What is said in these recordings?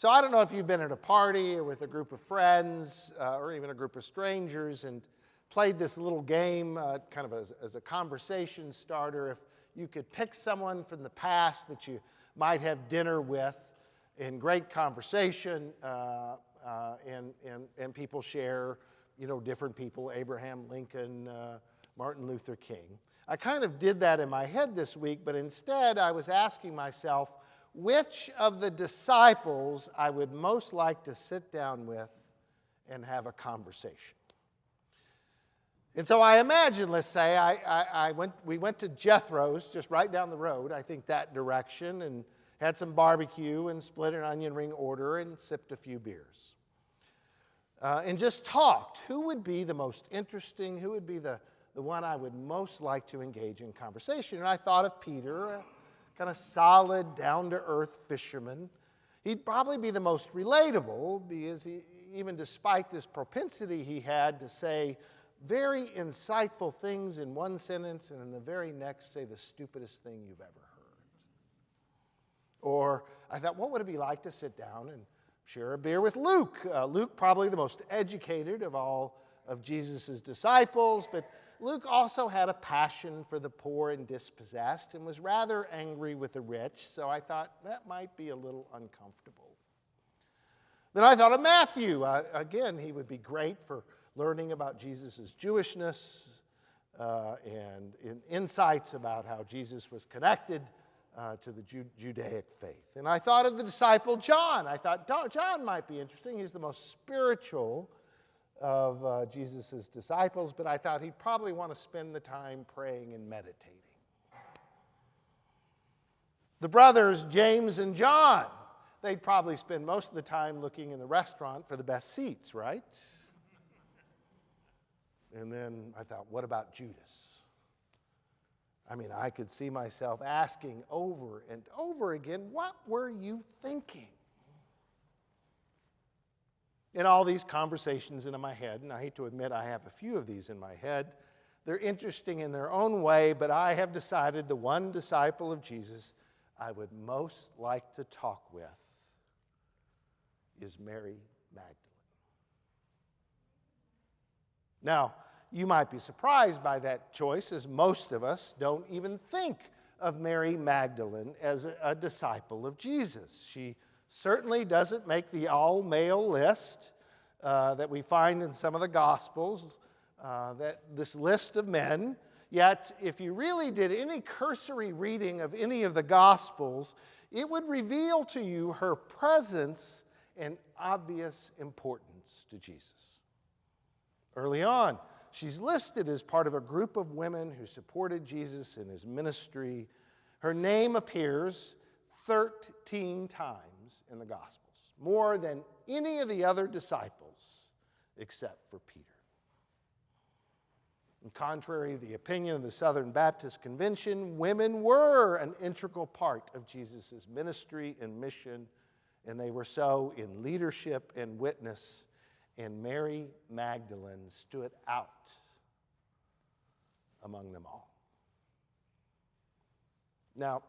So I don't know if you've been at a party or with a group of friends or even a group of strangers and played this little game kind of as a conversation starter. If you could pick someone from the past that you might have dinner with in great conversation and people share, different people, Abraham Lincoln, Martin Luther King. I kind of did that in my head this week, but instead I was asking myself, which of the disciples I would most like to sit down with and have a conversation. And so I imagine, let's say, we went to Jethro's just right down the road, I think that direction, and had some barbecue and split an onion ring order and sipped a few beers. And just talked. Who would be the most interesting? Who would be the one I would most like to engage in conversation? And I thought of Peter, kind of solid, down-to-earth fisherman. He'd probably be the most relatable because even despite this propensity he had to say very insightful things in one sentence and in the very next say the stupidest thing you've ever heard. Or I thought, what would it be like to sit down and share a beer with Luke? Luke, probably the most educated of all of Jesus' disciples, but Luke also had a passion for the poor and dispossessed and was rather angry with the rich, so I thought that might be a little uncomfortable. Then I thought of Matthew. Again, he would be great for learning about Jesus' Jewishness and insights about how Jesus was connected to the Judaic faith. And I thought of the disciple John. I thought John might be interesting. He's the most spiritual of Jesus' disciples, but I thought he'd probably want to spend the time praying and meditating. The brothers, James and John, they'd probably spend most of the time looking in the restaurant for the best seats, right? And then I thought, what about Judas? I mean, I could see myself asking over and over again, what were you thinking? In all these conversations in my head, and I hate to admit I have a few of these in my head, they're interesting in their own way, but I have decided the one disciple of Jesus I would most like to talk with is Mary Magdalene. Now, you might be surprised by that choice, as most of us don't even think of Mary Magdalene as a disciple of Jesus. She certainly doesn't make the all-male list that we find in some of the Gospels, this list of men. Yet, if you really did any cursory reading of any of the Gospels, it would reveal to you her presence and obvious importance to Jesus. Early on, she's listed as part of a group of women who supported Jesus in his ministry. Her name appears 13 times in the Gospels, more than any of the other disciples except for Peter. And contrary to the opinion of the Southern Baptist Convention, women were an integral part of Jesus' ministry and mission, and they were so in leadership and witness, and Mary Magdalene stood out among them all. Now,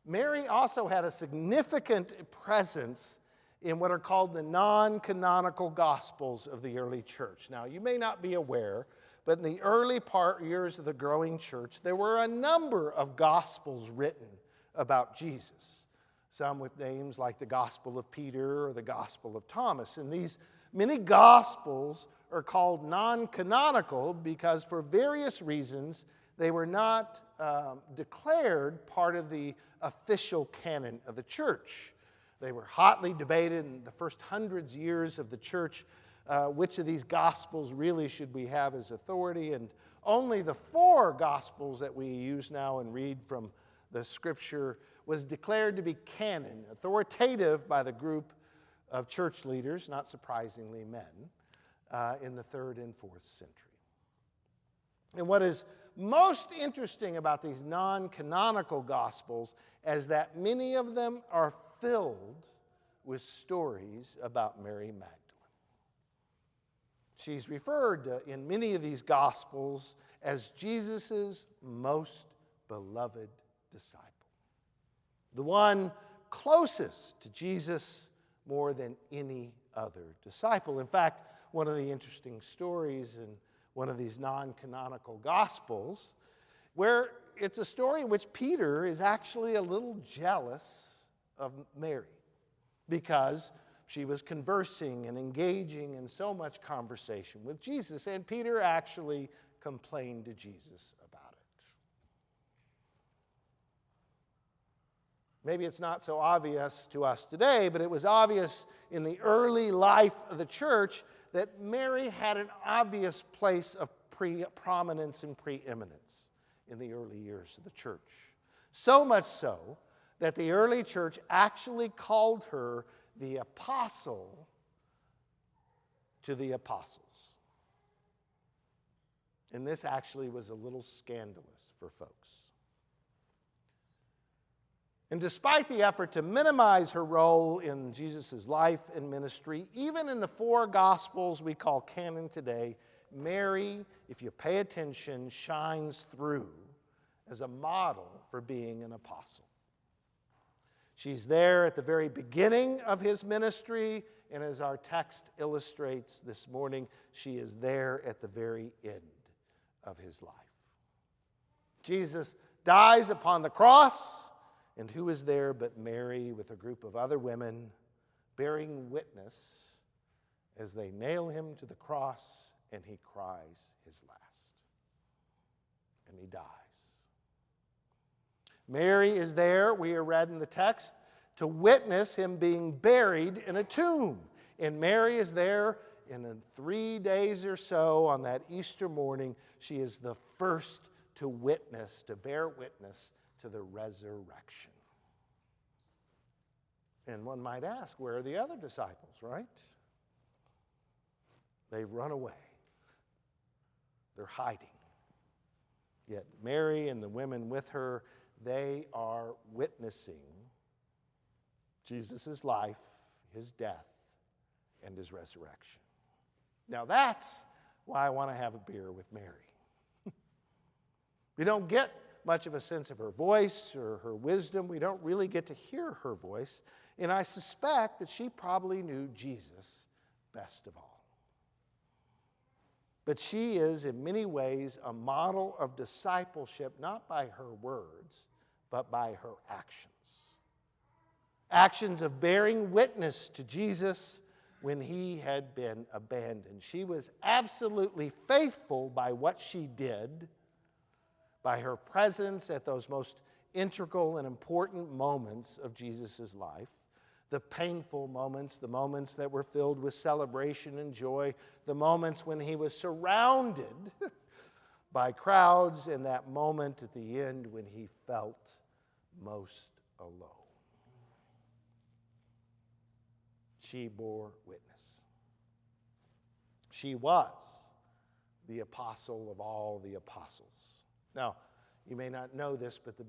Mary also had a significant presence in what are called the non-canonical Gospels of the early church. Now, you may not be aware, but in the early years of the growing church, there were a number of Gospels written about Jesus, some with names like the Gospel of Peter or the Gospel of Thomas. And these many Gospels are called non-canonical because for various reasons they were not declared part of the official canon of the church. They were hotly debated in the first hundreds of years of the church, which of these Gospels really should we have as authority, and only the 4 Gospels that we use now and read from the Scripture was declared to be canon, authoritative by the group of church leaders, not surprisingly men, in the 3rd and 4th century. And what is most interesting about these non-canonical Gospels is that many of them are filled with stories about Mary Magdalene. She's referred to in many of these Gospels as Jesus' most beloved disciple, the one closest to Jesus more than any other disciple. In fact, one of the interesting stories in one of these non-canonical Gospels, where it's a story in which Peter is actually a little jealous of Mary because she was conversing and engaging in so much conversation with Jesus, and Peter actually complained to Jesus about it. Maybe it's not so obvious to us today, but it was obvious in the early life of the church that Mary had an obvious place of prominence and preeminence in the early years of the church. So much so that the early church actually called her the apostle to the apostles. And this actually was a little scandalous for folks. And despite the effort to minimize her role in Jesus' life and ministry, even in the 4 Gospels we call canon today, Mary, if you pay attention, shines through as a model for being an apostle. She's there at the very beginning of his ministry, and as our text illustrates this morning, she is there at the very end of his life. Jesus dies upon the cross, and who is there but Mary with a group of other women bearing witness as they nail him to the cross and he cries his last. And he dies. Mary is there, we are read in the text, to witness him being buried in a tomb. And Mary is there, and in 3 days or so on that Easter morning, she is the first to witness, to bear witness to the resurrection. And one might ask, where are the other disciples, right? They've run away. They're hiding. Yet Mary and the women with her, they are witnessing Jesus' life, his death, and his resurrection. Now that's why I want to have a beer with Mary. We don't get much of a sense of her voice or her wisdom. We don't really get to hear her voice. And I suspect that she probably knew Jesus best of all. But she is, in many ways, a model of discipleship, not by her words, but by her actions. Actions of bearing witness to Jesus when he had been abandoned. She was absolutely faithful by what she did, by her presence at those most integral and important moments of Jesus' life, the painful moments, the moments that were filled with celebration and joy, the moments when he was surrounded by crowds, and that moment at the end when he felt most alone. She bore witness. She was the apostle of all the apostles. Now, you may not know this, but the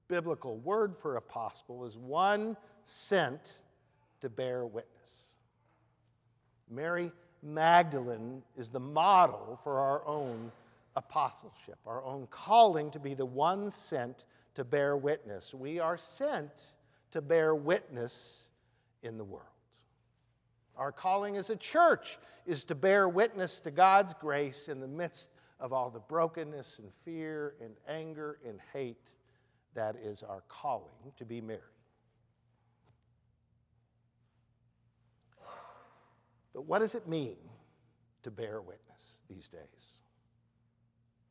biblical word for apostle is one sent to bear witness. Mary Magdalene is the model for our own apostleship, our own calling to be the one sent to bear witness. We are sent to bear witness in the world. Our calling as a church is to bear witness to God's grace in the midst of all the brokenness and fear and anger and hate. That is our calling to be Mary. But what does it mean to bear witness these days?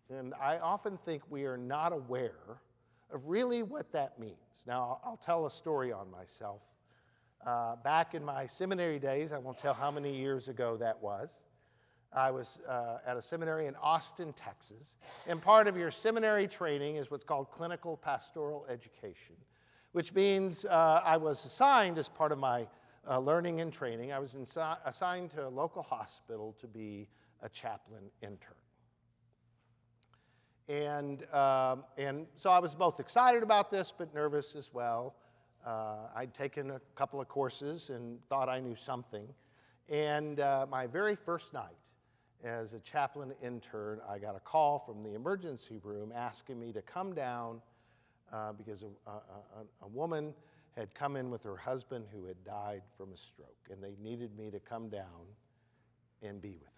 And I often think we are not aware of really what that means. Now, I'll tell a story on myself. Back in my seminary days, I won't tell how many years ago that was, I was at a seminary in Austin, Texas, and part of your seminary training is what's called clinical pastoral education, which means I was assigned as part of my learning and training, I was assigned to a local hospital to be a chaplain intern. And so I was both excited about this, but nervous as well. I'd taken a couple of courses and thought I knew something. And my very first night as a chaplain intern, I got a call from the emergency room asking me to come down because a woman had come in with her husband who had died from a stroke, and they needed me to come down and be with her.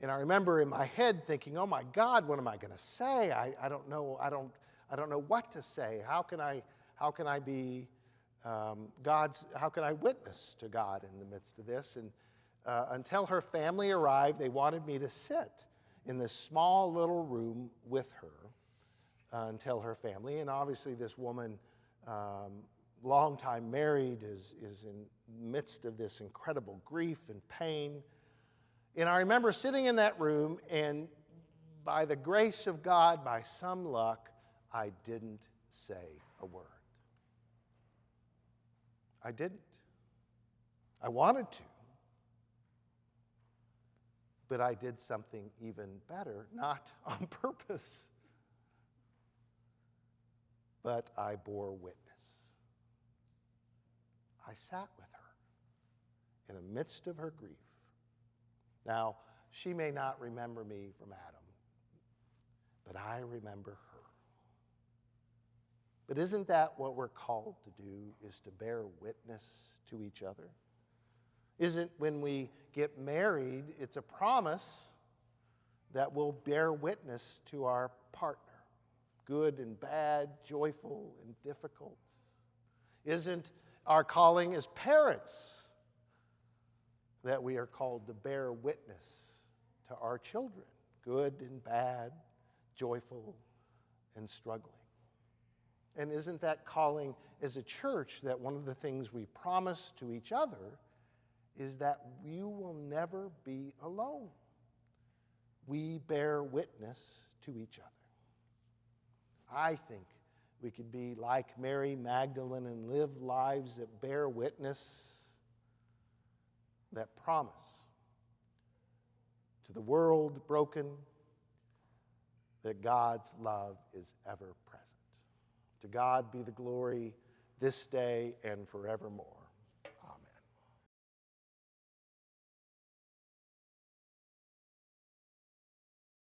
And I remember in my head thinking, oh my God, what am I going to say? I don't know. I don't know what to say. How can I be how can I witness to God in the midst of this? And until her family arrived, they wanted me to sit in this small little room with her until her family. And obviously this woman, long time married, is in the midst of this incredible grief and pain. And I remember sitting in that room, and by the grace of God, by some luck, I didn't say a word. I didn't. I wanted to. But I did something even better, not on purpose, but I bore witness. I sat with her in the midst of her grief. Now, she may not remember me from Adam, but I remember her. But isn't that what we're called to do, is to bear witness to each other? Isn't when we get married, it's a promise that we'll bear witness to our partner, good and bad, joyful and difficult? Isn't our calling as parents that we are called to bear witness to our children, good and bad, joyful and struggling? And isn't that calling as a church that one of the things we promise to each other is that you will never be alone? We bear witness to each other. I think we could be like Mary Magdalene and live lives that bear witness, that promise to the world broken that God's love is ever present. To God be the glory this day and forevermore.